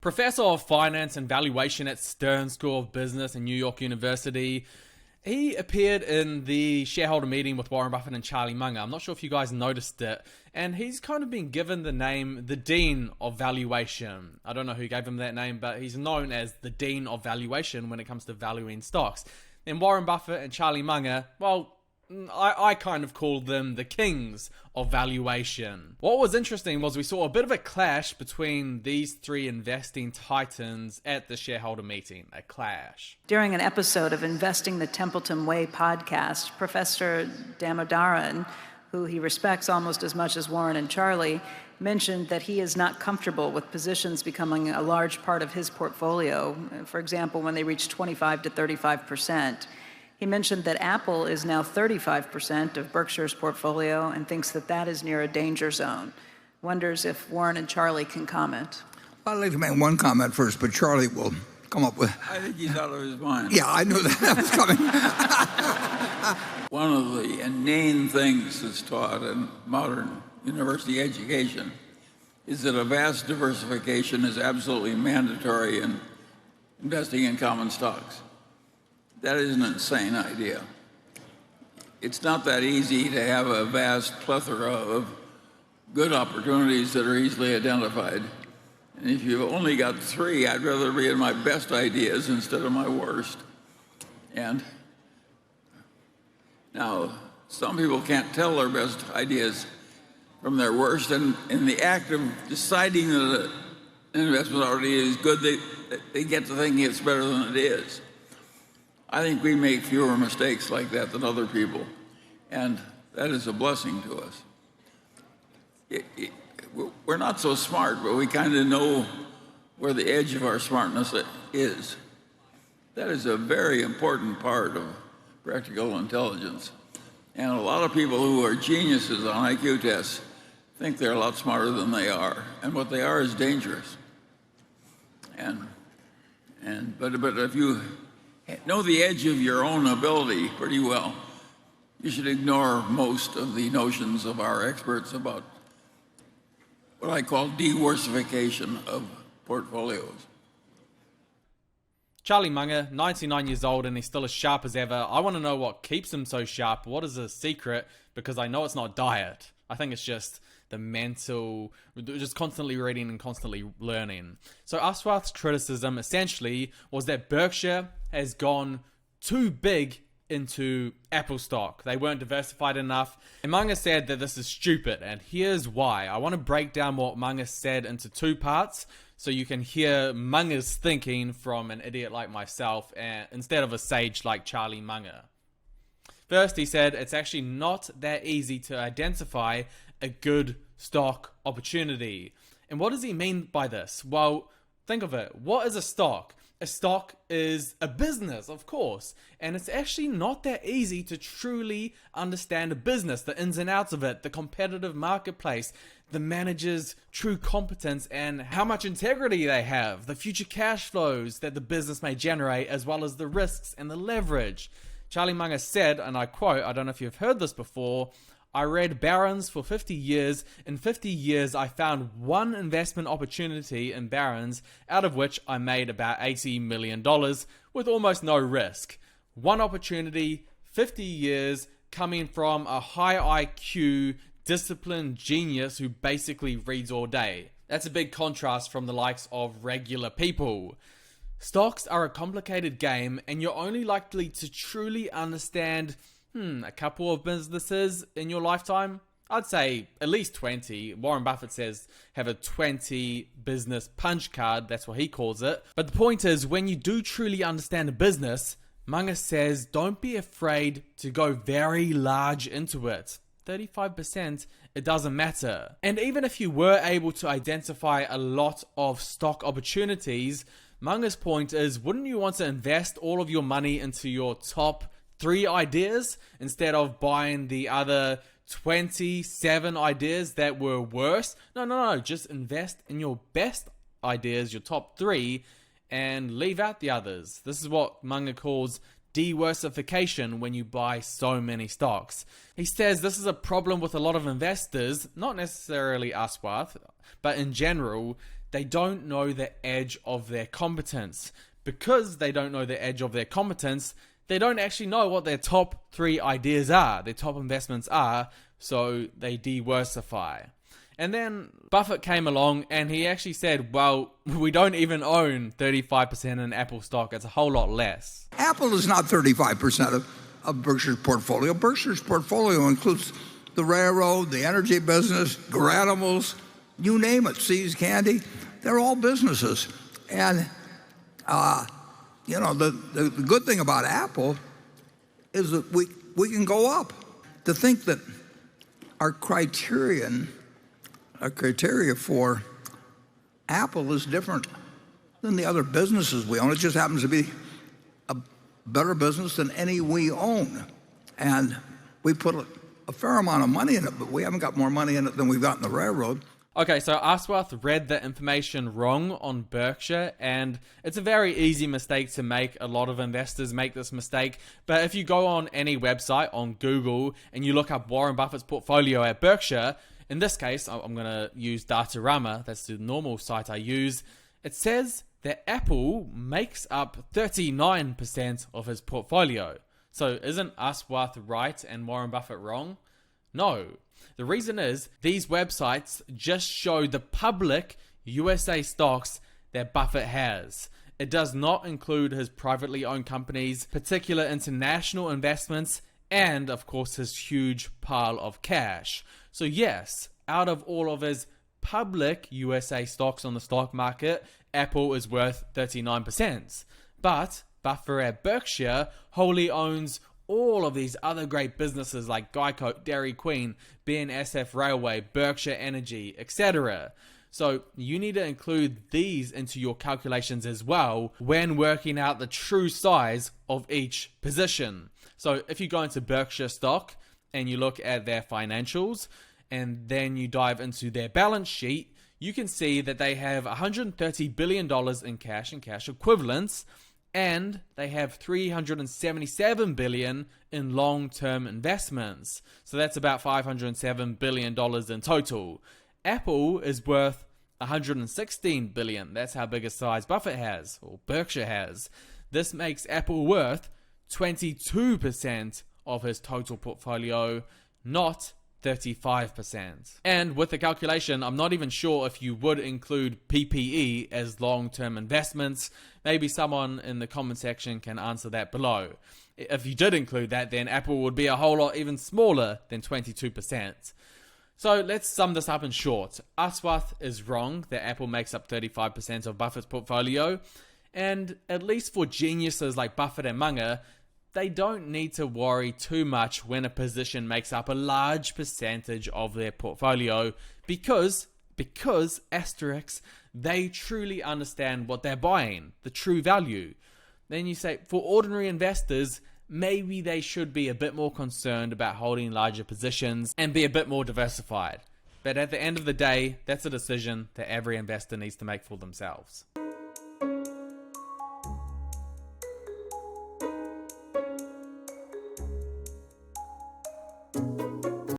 Professor of Finance and Valuation at Stern School of Business in New York University. He appeared in the shareholder meeting with Warren Buffett and Charlie Munger. I'm not sure if you guys noticed it. And he's kind of been given the name the Dean of Valuation. I don't know who gave him that name, but he's known as the Dean of Valuation when it comes to valuing stocks. And Warren Buffett and Charlie Munger, well, I kind of call them the kings of valuation. What was interesting was we saw a bit of a clash between these three investing titans at the shareholder meeting. A clash. During an episode of Investing the Templeton Way podcast, Professor Damodaran, who he respects almost as much as Warren and Charlie, mentioned that he is not comfortable with positions becoming a large part of his portfolio, for example, when they reach 25 to 35%. He mentioned that Apple is now 35% of Berkshire's portfolio and thinks that that is near a danger zone. Wonders if Warren and Charlie can comment. I'd like to make one comment first, but Charlie will come up with... I think he's out of his mind. Yeah, I knew that was coming. One of the inane things that's taught in modern university education is that a vast diversification is absolutely mandatory in investing in common stocks. That is an insane idea. It's not that easy to have a vast plethora of good opportunities that are easily identified. And if you've only got three, I'd rather be in my best ideas instead of my worst. And now, some people can't tell their best ideas from their worst, and in the act of deciding that an investment already is good, they get to thinking it's better than it is. I think we make fewer mistakes like that than other people, and that is a blessing to us. We're not so smart, but we kind of know where the edge of our smartness is. That is a very important part of practical intelligence. And a lot of people who are geniuses on IQ tests think they're a lot smarter than they are, and what they are is dangerous. But if you know the edge of your own ability pretty well, you should ignore most of the notions of our experts about what I call diversification of portfolios. Charlie Munger, 99 years old, and he's still as sharp as ever. I want to know what keeps him so sharp. What is his secret? Because I know it's not diet. I think it's just the mental, just constantly reading and constantly learning. So Aswath's criticism essentially was that Berkshire has gone too big into Apple stock. They weren't diversified enough. And Munger said that this is stupid, and here's why. I want to break down what Munger said into two parts so you can hear Munger's thinking from an idiot like myself instead of a sage like Charlie Munger. First, he said it's actually not that easy to identify a good stock opportunity. And what does he mean by this? Well, think of it. What is a stock? A stock is a business, of course, and it's actually not that easy to truly understand a business, the ins and outs of it, the competitive marketplace, the manager's true competence and how much integrity they have, the future cash flows that the business may generate, as well as the risks and the leverage. Charlie Munger said, and I quote, I don't know if you've heard this before, I read Barron's for 50 years. In 50 years, I found one investment opportunity in Barron's, out of which I made about $80 million with almost no risk. One opportunity, 50 years, coming from a high IQ, disciplined genius who basically reads all day. That's a big contrast from the likes of regular people. Stocks are a complicated game, and you're only likely to truly understand a couple of businesses in your lifetime. I'd say at least 20. Warren Buffett says have a 20 business punch card. That's what he calls it. But the point is, when you do truly understand a business, Munger says don't be afraid to go very large into it. 35%, it doesn't matter. And even if you were able to identify a lot of stock opportunities, Munger's point is, wouldn't you want to invest all of your money into your top 3 ideas instead of buying the other 27 ideas that were worse? No. Just invest in your best ideas, your top 3, and leave out the others. This is what Munger calls diversification when you buy so many stocks. He says this is a problem with a lot of investors, not necessarily Aswath, but in general, they don't know the edge of their competence. Because they don't know the edge of their competence, they don't actually know what their top 3 ideas are, their top investments are, so they diversify. And then Buffett came along and he actually said, well, we don't even own 35% in Apple stock. It's a whole lot less. Apple is not 35% of Berkshire's portfolio. Berkshire's portfolio includes the railroad, the energy business, Garanimals, you name it, See's Candy. They're all businesses. And, the good thing about Apple is that we can go up. To think that our criteria for Apple is different than the other businesses we own. It just happens to be a better business than any we own. And we put a fair amount of money in it, but we haven't got more money in it than we've got in the railroad. Okay, so Aswath read the information wrong on Berkshire, and it's a very easy mistake to make. A lot of investors make this mistake, but if you go on any website, on Google, and you look up Warren Buffett's portfolio at Berkshire, in this case, I'm going to use Datarama, that's the normal site I use, it says that Apple makes up 39% of his portfolio. So isn't Aswath right and Warren Buffett wrong? No. The reason is these websites just show the public USA stocks that Buffett has. It does not include his privately owned companies, particular international investments, and of course his huge pile of cash. So yes, out of all of his public USA stocks on the stock market, Apple is worth 39%. But Buffett at Berkshire wholly owns all of these other great businesses like Geico, Dairy Queen, BNSF Railway, Berkshire Energy, etc. So you need to include these into your calculations as well when working out the true size of each position. So if you go into Berkshire stock and you look at their financials and then you dive into their balance sheet, you can see that they have $130 billion in cash and cash equivalents, and they have $377 billion in long-term investments. So that's about $507 billion in total. Apple is worth $116 billion. That's how big a size Buffett has, or Berkshire has. This makes Apple worth 22% of his total portfolio, not 35%. And with the calculation, I'm not even sure if you would include PPE as long-term investments. Maybe someone in the comment section can answer that below. If you did include that, then Apple would be a whole lot even smaller than 22%. So let's sum this up in short. Aswath is wrong that Apple makes up 35% of Buffett's portfolio. And at least for geniuses like Buffett and Munger, they don't need to worry too much when a position makes up a large percentage of their portfolio because asterisks, they truly understand what they're buying, the true value. Then you say, for ordinary investors, maybe they should be a bit more concerned about holding larger positions and be a bit more diversified. But at the end of the day, that's a decision that every investor needs to make for themselves.